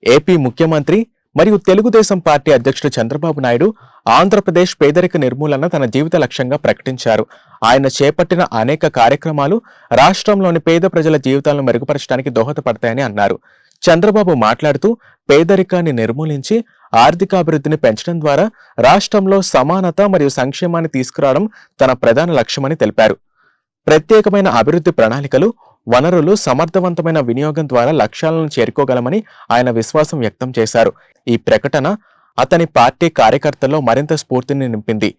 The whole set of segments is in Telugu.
ఏపీ ముఖ్యమంత్రి మరియు తెలుగుదేశం పార్టీ అధ్యక్షుడు చంద్రబాబు నాయుడు ఆంధ్రప్రదేశ్ పేదరిక నిర్మూలన తన జీవిత లక్ష్యంగా ప్రకటించారు. ఆయన చేపట్టిన అనేక కార్యక్రమాలు రాష్ట్రంలోని పేద ప్రజల జీవితాలను మెరుగుపరచడానికి దోహదపడతాయని అన్నారు. చంద్రబాబు మాట్లాడుతూ పేదరికాన్ని నిర్మూలించి ఆర్థికాభివృద్ధిని పెంచడం ద్వారా రాష్ట్రంలో సమానత మరియు సంక్షేమాన్ని తీసుకురావడం తన ప్రధాన లక్ష్యమని తెలిపారు. ప్రత్యేకమైన అభివృద్ధి ప్రణాళికలు, వనరులు సమర్థవంతమైన వినియోగం ద్వారా లక్ష్యాలను చేరుకోగలమని ఆయన విశ్వాసం వ్యక్తం చేశారు. ఈ ప్రకటన అతని పార్టీ కార్యకర్తల్లో మరింత స్ఫూర్తిని నింపింది.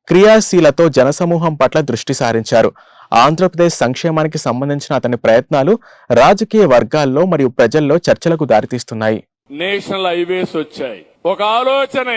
క్రియాశీలతో జనసమూహం పట్ల దృష్టి సారించారు. ఆంధ్రప్రదేశ్ సంక్షేమానికి సంబంధించిన అతని ప్రయత్నాలు రాజకీయ వర్గాల్లో మరియు ప్రజల్లో చర్చలకు దారితీస్తున్నాయి. నేషనల్ హైవేస్ వచ్చాయి. ఒక ఆలోచన,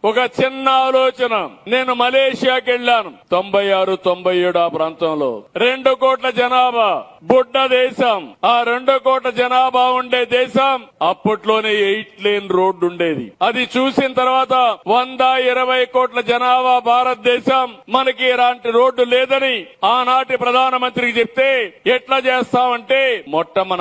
ఒక చిన్న ఆలోచన. నేను మలేషియాకి వెళ్ళాను 96, 97 ఆ ప్రాంతంలో. 2 కోట్ల జనాభా, బుడ్డ దేశం. ఆ 2 కోట్ల జనాభా ఉండే దేశం అప్పట్లోనే 8 లేన్ రోడ్డు ఉండేది. అది చూసిన తర్వాత 120 కోట్ల జనాభా భారతదేశం, మనకి ఇలాంటి రోడ్డు లేదని ఆనాటి ప్రధానమంత్రికి చెప్తే ఎట్లా చేస్తామంటే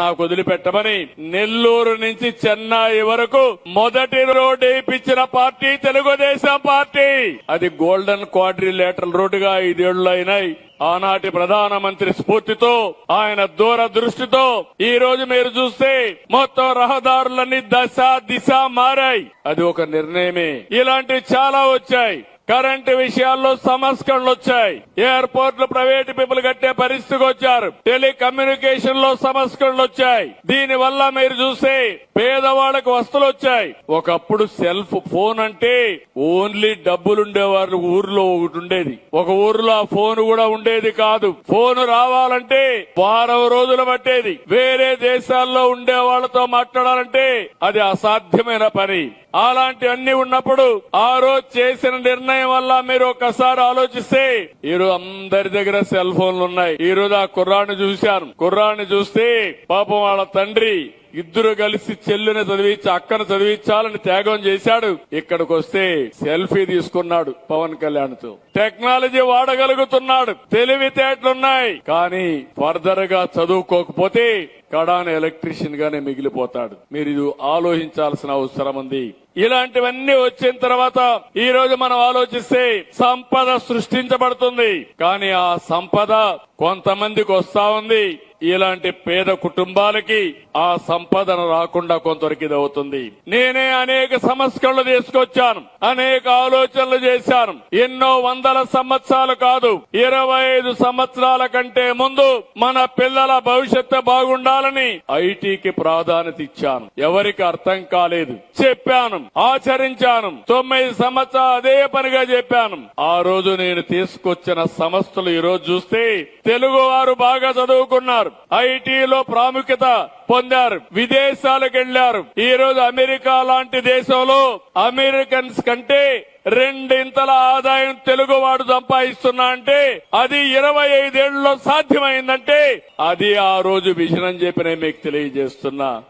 నాకు వదిలిపెట్టమని నెల్లూరు నుంచి చెన్నై వరకు మొదటి రోడ్డు వేయించిన పార్టీ తెలుగుదేశం పార్టీ. అది గోల్డెన్ క్వాడ్రిలేటరల్ రోడ్డుగా 5 ఏళ్లు అయినాయి. ఆనాటి ప్రధానమంత్రి స్ఫూర్తితో, ఆయన దూరదృష్టితో ఈ రోజు మీరు చూస్తే మొత్తం రహదారులన్నీ దశ దిశ మారాయి. అది ఒక నిర్ణయమే. ఇలాంటివి చాలా వచ్చాయి. కరెంటు విషయాల్లో సంస్కరణలు వచ్చాయి. ఎయిర్పోర్ట్లు ప్రైవేట్ పీపుల్ కట్టే పరిస్థితికి వచ్చారు. టెలికమ్యూనికేషన్ లో సంస్కరణలు వచ్చాయి. దీని వల్ల మీరు చూస్తే పేదవాళ్ళకి వస్తువులు వచ్చాయి. ఒకప్పుడు సెల్ఫ్ ఫోన్ అంటే ఓన్లీ డబ్బులుండేవారు ఊర్లో ఒకటి ఉండేది. ఒక ఊర్లో ఆ ఫోన్ కూడా ఉండేది కాదు. ఫోన్ రావాలంటే వారం రోజులు పట్టేది. వేరే దేశాల్లో ఉండే వాళ్లతో మాట్లాడాలంటే అది అసాధ్యమైన పని. అలాంటివన్నీ ఉన్నప్పుడు ఆ రోజు చేసిన నిర్ణయం వల్ల మీరు ఒక్కసారి ఆలోచిస్తే ఈరోజు అందరి దగ్గర సెల్ ఫోన్లు ఉన్నాయి. ఈ రోజు ఆ కుర్రాన్ని చూశాను. కుర్రాన్ని చూస్తే పాపం వాళ్ళ తండ్రి ఇద్దరు కలిసి చెల్లుని చదివించి అక్కను చదివించాలని త్యాగం చేశాడు. ఇక్కడికి వస్తే సెల్ఫీ తీసుకున్నాడు పవన్ కళ్యాణ్ తో. టెక్నాలజీ వాడగలుగుతున్నాడు, తెలివితేటలున్నాయి. కానీ ఫర్దర్ గా చదువుకోకపోతే కడాన ఎలక్ట్రీషియన్ గానే మిగిలిపోతాడు. మీరు ఇది ఆలోచించాల్సిన అవసరం ఉంది. ఇలాంటివన్నీ వచ్చిన తర్వాత ఈ రోజు మనం ఆలోచిస్తే సంపద సృష్టించబడుతుంది. కానీ ఆ సంపద కొంతమందికి వస్తా ఉంది. ఇలాంటి పేద కుటుంబాలకి ఆ సంపదన రాకుండా కొంతవరకు ఇది అవుతుంది. నేనే అనేక సంస్కరణలు తీసుకొచ్చాను, అనేక ఆలోచనలు చేశాను. ఎన్నో వందల సంవత్సరాలు కాదు, 25 సంవత్సరాల కంటే ముందు మన పిల్లల భవిష్యత్తు బాగుండాలని ఐటీకి ప్రాధాన్యత ఇచ్చాను. ఎవరికి అర్థం కాలేదు, చెప్పాను, ఆచరించాను. 9 సంవత్సరాలు అదే పనిగా చెప్పాను. ఆ రోజు నేను తీసుకొచ్చిన సంస్థలు ఈ రోజు చూస్తే తెలుగు వారు బాగా చదువుకున్నారు, ఐటీలో ప్రాముఖ్యత పొందారు, విదేశాలకు వెళ్లారు. ఈ రోజు అమెరికా లాంటి దేశంలో అమెరికన్స్ కంటే 2 ఆదాయం తెలుగువాడు సంపాదిస్తున్నా అంటే అది 25 ఏళ్లలో సాధ్యమైందంటే అది ఆ రోజు విజన్ అని చెప్పి నేను మీకు తెలియజేస్తున్నా.